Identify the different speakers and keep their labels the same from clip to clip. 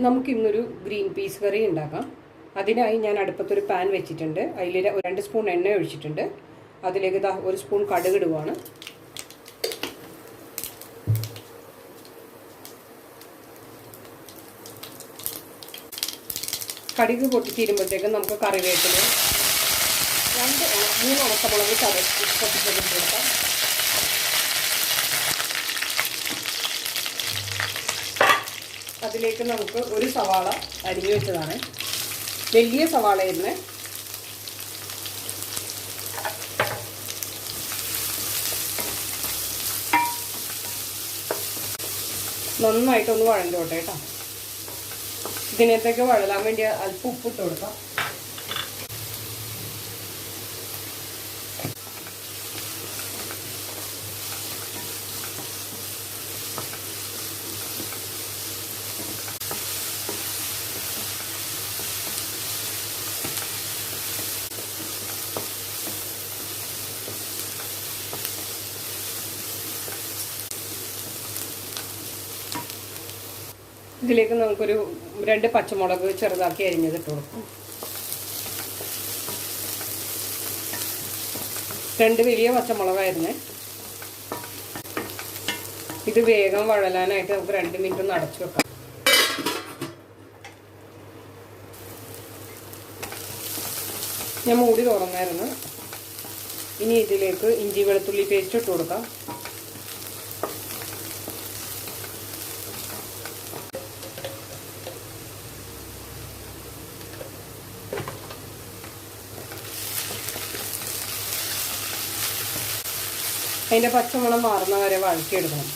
Speaker 1: നമുക്കിന്നൊരു green peas കറി ഉണ്ടാക്കാം. അതിനായി ഞാൻ അടുപ്പത്തൊരു പാൻ വെച്ചിട്ടുണ്ട്. അതിൽ 2 സ്പൂൺ എണ്ണ ഒഴിച്ചിട്ടുണ്ട്. അതിലേക്ക് 1 സ്പൂൺ കടുക് ഇടുവാണ്. കടുക് പൊട്ടിത്തീരുമ്പോഴത്തേക്കും നമുക്ക് കറിവേപ്പില 3 ഉണക്കമുളക് പൊട്ടിച്ചതിൽ കൊടുക്കാം. അതിലേക്ക് നമുക്ക് ഒരു സവാള അരിഞ്ഞു വെച്ചതാണ്. വലിയ സവാളയായിരുന്നു. നന്നായിട്ടൊന്ന് വഴണ്ടോട്ടെ കേട്ടോ. ഇതിനകത്തേക്ക് വഴലാൻ വേണ്ടി അല്പം ഉപ്പിട്ട് കൊടുക്കാം. ഇതിലേക്ക് നമുക്കൊരു 2 പച്ചമുളക് ചെറുതാക്കി അരിഞ്ഞതിട്ട് കൊടുക്കും. 2 വലിയ പച്ചമുളകായിരുന്നേ. ഇത് വേഗം വഴലാനായിട്ട് നമുക്ക് 2 മിനിറ്റ് ഒന്ന് അടച്ചു വെക്കാം. ഞാൻ മൂടി തുറന്നായിരുന്നു. ഇനി ഇതിലേക്ക് ഇഞ്ചി വെളുത്തുള്ളി പേസ്റ്റ് ഇട്ട് കൊടുക്കാം. അതിൻ്റെ പച്ചമണം മാറുന്ന വരെ വഴറ്റിയെടുക്കണം.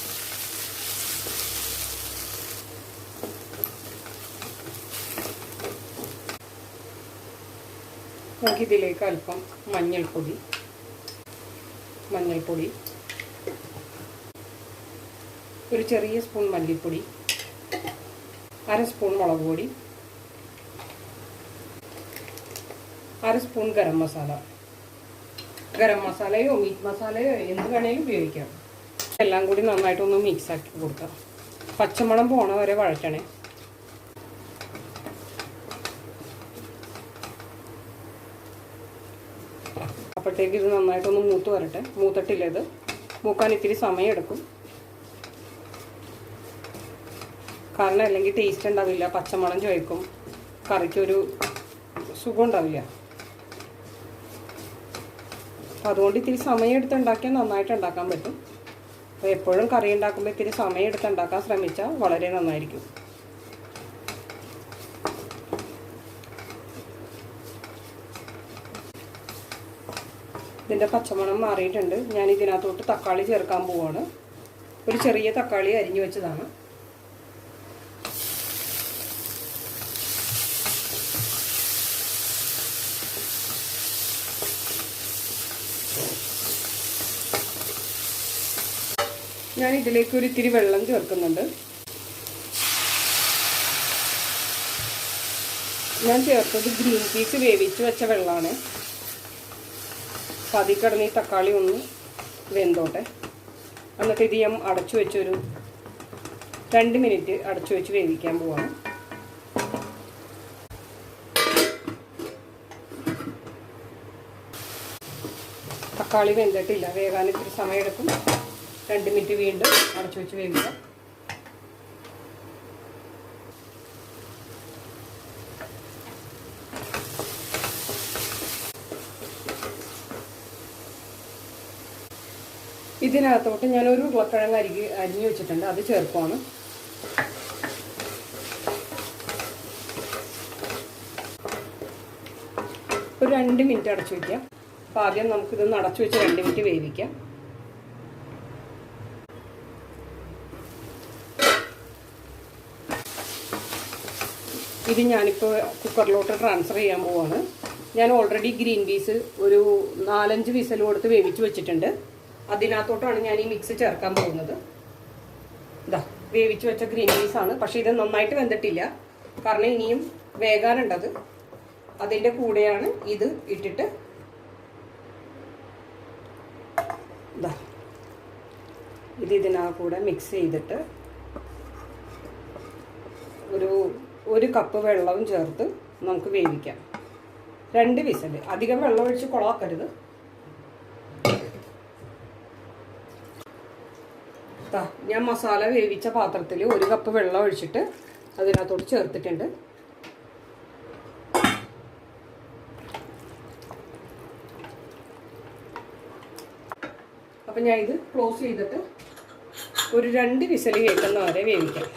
Speaker 1: നമുക്കിതിലേക്ക് അല്പം മഞ്ഞൾപ്പൊടി, ഒരു ചെറിയ സ്പൂൺ മല്ലിപ്പൊടി, 1/2 സ്പൂൺ മുളക് പൊടി, 1/2 സ്പൂൺ ഗരം മസാലയോ മീറ്റ് മസാലയോ എന്ത് വേണേലും ഉപയോഗിക്കാം. എല്ലാം കൂടി നന്നായിട്ടൊന്ന് മിക്സ് ആക്കി കൊടുക്കാം. പച്ചമണം പോണ വരെ വഴറ്റണേ. അപ്പോഴത്തേക്ക് ഇത് നന്നായിട്ടൊന്ന് മൂത്ത് വരട്ടെ. മൂത്തിട്ടില്ല, ഇത് മൂക്കാൻ ഇത്തിരി സമയം എടുക്കും. കാരണം അല്ലെങ്കിൽ ടേസ്റ്റ് ഉണ്ടാവില്ല, പച്ചമണം ചോദിക്കും, കറിക്കൊരു സുഖം ഉണ്ടാവില്ല. അപ്പോൾ അതുകൊണ്ട് ഇത്തിരി സമയം എടുത്ത് ഉണ്ടാക്കിയാൽ നന്നായിട്ട് ഉണ്ടാക്കാൻ പറ്റും. അപ്പോൾ എപ്പോഴും കറി ഉണ്ടാക്കുമ്പോൾ ഇത്തിരി സമയം എടുത്ത് ഉണ്ടാക്കാൻ ശ്രമിച്ചാൽ വളരെ നന്നായിരിക്കും. ഇതിൻ്റെ പച്ചമണം മാറിയിട്ടുണ്ട്. ഞാൻ ഇതിനകത്തോട്ട് തക്കാളി ചേർക്കാൻ പോവാണ്. ഒരു ചെറിയ തക്കാളി അരിഞ്ഞു വെച്ചതാണ്. ഞാൻ ഇതിലേക്ക് ഒരു ഇത്തിരി വെള്ളം ചേർക്കുന്നുണ്ട്. ഞാൻ ചേർത്തത് ഗ്രീൻ പീസ് വേവിച്ച് വെച്ച വെള്ളമാണ്. അപ്പോൾ അതിൽ കിടന്ന് ഈ തക്കാളി ഒന്ന് വെന്തോട്ടെ. എന്നിട്ട് ഇത് ഞാൻ അടച്ചു വെച്ചൊരു 2 മിനിറ്റ് അടച്ചു വെച്ച് വേവിക്കാൻ പോവാണ്. തക്കാളി വെന്തിട്ടില്ല, വേകാൻ ഇത്തിരി സമയമെടുക്കും. 2 മിനിറ്റ് വീണ്ടും അടച്ചു വെച്ച് വേവിക്കാം. ഇതിനകത്തോട്ട് ഞാനൊരു ഉരുളക്കിഴങ്ങ് അരിഞ്ഞു വെച്ചിട്ടുണ്ട്, അത് ചേർക്കുവാണ്. ഒരു 2 മിനിറ്റ് അടച്ചു വയ്ക്കാം. അപ്പോൾ ആദ്യം നമുക്കിതൊന്ന് അടച്ചു വെച്ച് 2 മിനിറ്റ് വേവിക്കാം. ഇത് ഞാനിപ്പോൾ കുക്കറിലോട്ട് ട്രാൻസ്ഫർ ചെയ്യാൻ പോവാണ്. ഞാൻ ഓൾറെഡി ഗ്രീൻ പീസ് ഒരു 4-5 വിസൽ കൊടുത്ത് വേവിച്ച് വെച്ചിട്ടുണ്ട്. അതിനകത്തോട്ടാണ് ഞാൻ ഈ മിക്സ് ചേർക്കാൻ പോകുന്നത്. ഇതാ വേവിച്ച് വെച്ച ഗ്രീൻ പീസാണ്. പക്ഷേ ഇത് നന്നായിട്ട് വെന്തിട്ടില്ല, കാരണം ഇനിയും വേകാനുണ്ടത്. അതിൻ്റെ കൂടെയാണ് ഇത് ഇട്ടിട്ട് ഇതാ ഇതിനകത്ത് കൂടെ മിക്സ് ചെയ്തിട്ട് ഒരു 1 കപ്പ് വെള്ളവും ചേർത്ത് നമുക്ക് വേവിക്കാം. 2 വിസിൽ. അധികം വെള്ളം ഒഴിച്ച് കുളമാക്കരുത്. ഞാൻ മസാല വേവിച്ച പാത്രത്തിൽ 1 കപ്പ് വെള്ളം ഒഴിച്ചിട്ട് അതിനകത്തോട്ട് ചേർത്തിട്ടുണ്ട്. അപ്പം ഞാൻ ഇത് ക്ലോസ് ചെയ്തിട്ട് ഒരു 2 വിസിൽ കേൾക്കുന്ന വരെ വേവിക്കാം.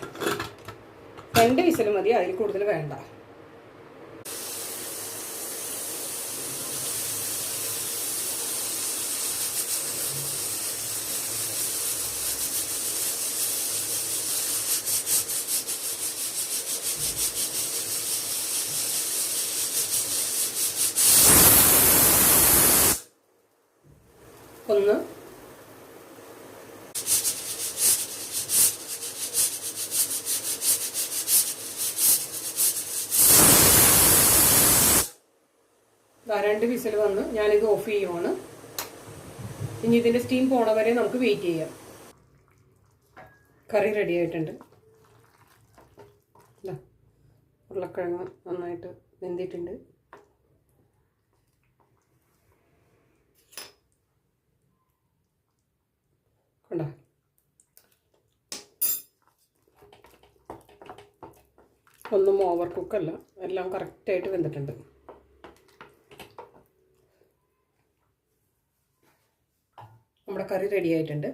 Speaker 1: 2 വിസിൽ മതി, അതിൽ കൂടുതൽ വേണ്ട. ഒന്ന് രണ്ട് വിസിൽ വന്ന് ഞാനിത് ഓഫ് ചെയ്യുവാണ്. ഇനി ഇതിൻ്റെ സ്റ്റീം പോണ വരെ നമുക്ക് വെയിറ്റ് ചെയ്യാം. കറി റെഡി ആയിട്ടുണ്ട്. ഉരുളക്കിഴങ്ങ് നന്നായിട്ട് വെന്തിട്ടുണ്ട്. കണ്ടോ? ഒന്നും ഓവർ കുക്കല്ല, എല്ലാം കറക്റ്റായിട്ട് വെന്തിട്ടുണ്ട്. നമ്മുടെ കറി റെഡി ആയിട്ടുണ്ട്.